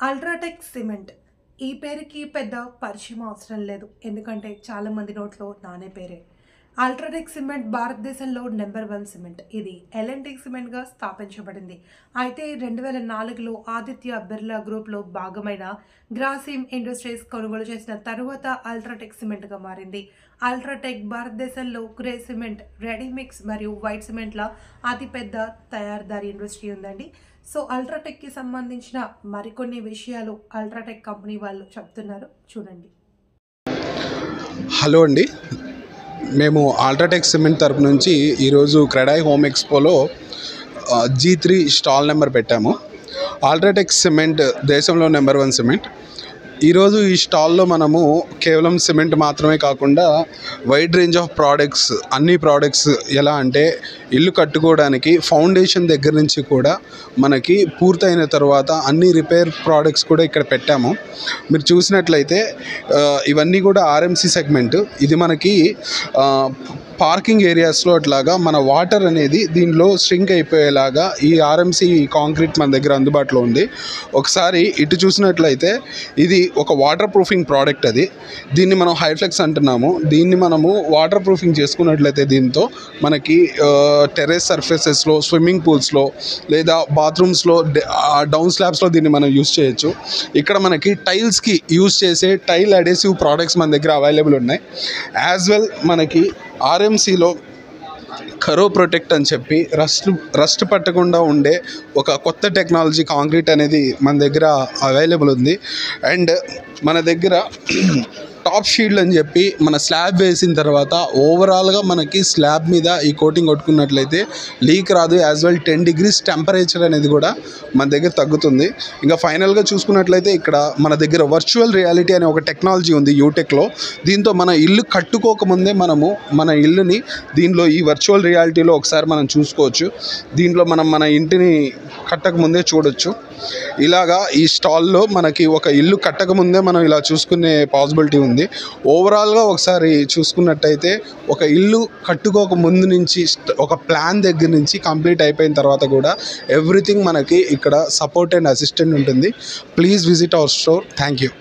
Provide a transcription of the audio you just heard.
UltraTech cement ఈ పేరుకి పెద్ద పరిచయం అవసరం లేదు. ఎందుకంటే చాలామంది నోట్లో నానే పేరే. అల్ట్రాటెక్ సిమెంట్ భారతదేశంలో నెంబర్ 1 సిమెంట్. ఇది ఎల్ఎన్టీ సిమెంట్గా స్థాపించబడింది. అయితే 2004లో ఆదిత్య బిర్లా గ్రూప్లో భాగమైన గ్రాసిమ్ ఇండస్ట్రీస్ కొనుగోలు చేసిన తరువాత అల్ట్రాటెక్ సిమెంట్గా మారింది. అల్ట్రాటెక్ భారతదేశంలో గ్రే సిమెంట్, రెడీమిక్స్ మరియు వైట్ సిమెంట్ల అతిపెద్ద తయారీదారి ఇండస్ట్రీ ఉందండి. సో అల్ట్రాటెక్కి సంబంధించిన మరికొన్ని విషయాలు అల్ట్రాటెక్ కంపెనీ వాళ్ళు చెప్తున్నారు, చూడండి. హలో అండి, మేము అల్ట్రాటెక్ సిమెంట్ తరపు నుంచి ఈరోజు క్రెడాయి హోమ్ ఎక్స్పోలో G3 స్టాల్ నెంబర్ పెట్టాము. అల్ట్రాటెక్ సిమెంట్ దేశంలో నెంబర్ 1 సిమెంట్. ఈరోజు ఈ స్టాల్లో మనము కేవలం సిమెంట్ మాత్రమే కాకుండా వైడ్ రేంజ్ ఆఫ్ ప్రోడక్ట్స్, అన్ని ప్రోడక్ట్స్ ఎలా అంటే ఇల్లు కట్టుకోవడానికి ఫౌండేషన్ దగ్గర నుంచి కూడా మనకి పూర్తయిన తర్వాత అన్ని రిపేర్ ప్రోడక్ట్స్ కూడా ఇక్కడ పెట్టాము. మీరు చూసినట్లయితే ఇవన్నీ కూడా ఆర్ఎంసీ సెగ్మెంట్. ఇది మనకి పార్కింగ్ ఏరియాస్లో అట్లాగా మన వాటర్ అనేది దీనిలో స్ట్రింక్ అయిపోయేలాగా ఈ ఆర్ఎంసీ కాంక్రీట్ మన దగ్గర అందుబాటులో ఉంది. ఒకసారి ఇటు చూసినట్లయితే ఇది ఒక వాటర్ ప్రూఫింగ్ ప్రోడక్ట్. దీన్ని మనం హైఫ్లెక్స్ అంటున్నాము. దీన్ని మనము వాటర్ ప్రూఫింగ్ చేసుకున్నట్లయితే దీంతో మనకి టెర్రస్ సర్ఫేసెస్లో, స్విమ్మింగ్ పూల్స్లో లేదా బాత్రూమ్స్లో, డౌన్ స్లాబ్స్లో దీన్ని మనం యూస్ చేయొచ్చు. ఇక్కడ మనకి టైల్స్కి యూస్ చేసే టైల్ అడేసివ్ ప్రోడక్ట్స్ మన దగ్గర అవైలబుల్ ఉన్నాయి. యాజ్ వెల్ మనకి ఆర్ఎంసీలో కరో ప్రొటెక్ట్ అని చెప్పి రస్ట్ పట్టకుండా ఉండే ఒక కొత్త టెక్నాలజీ కాంక్రీట్ అనేది మన దగ్గర అవైలబుల్ ఉంది. అండ్ మన దగ్గర టాప్ షీల్డ్ అని చెప్పి మన స్లాబ్ వేసిన తర్వాత ఓవరాల్గా మనకి స్లాబ్ మీద ఈ కోటింగ్ కొట్టుకున్నట్లయితే లీక్ రాదు. యాజ్ వెల్ 10 degrees టెంపరేచర్ అనేది కూడా మన దగ్గర తగ్గుతుంది. ఇంకా ఫైనల్గా చూసుకున్నట్లయితే ఇక్కడ మన దగ్గర వర్చువల్ రియాలిటీ అనే ఒక టెక్నాలజీ ఉంది యూటెక్లో. దీంతో మన ఇల్లు కట్టుకోకముందే మనము మన ఇల్లుని దీనిలో ఈ వర్చువల్ రియాలిటీలో ఒకసారి మనం చూసుకోవచ్చు. దీంట్లో మనం మన ఇంటిని కట్టకముందే చూడొచ్చు. ఇలాగా ఈ స్టాల్లో మనకి ఒక ఇల్లు కట్టకముందే మనం ఇలా చూసుకునే పాసిబిలిటీ ఉంది. ఓవరాల్గా ఒకసారి చూసుకున్నట్టయితే ఒక ఇల్లు కట్టుకోక ముందు నుంచి ఒక ప్లాన్ దగ్గర నుంచి కంప్లీట్ అయిపోయిన తర్వాత కూడా ఎవ్రీథింగ్ మనకి ఇక్కడ సపోర్ట్ అండ్ అసిస్టెంట్ ఉంటుంది. Please visit our store. Thank you.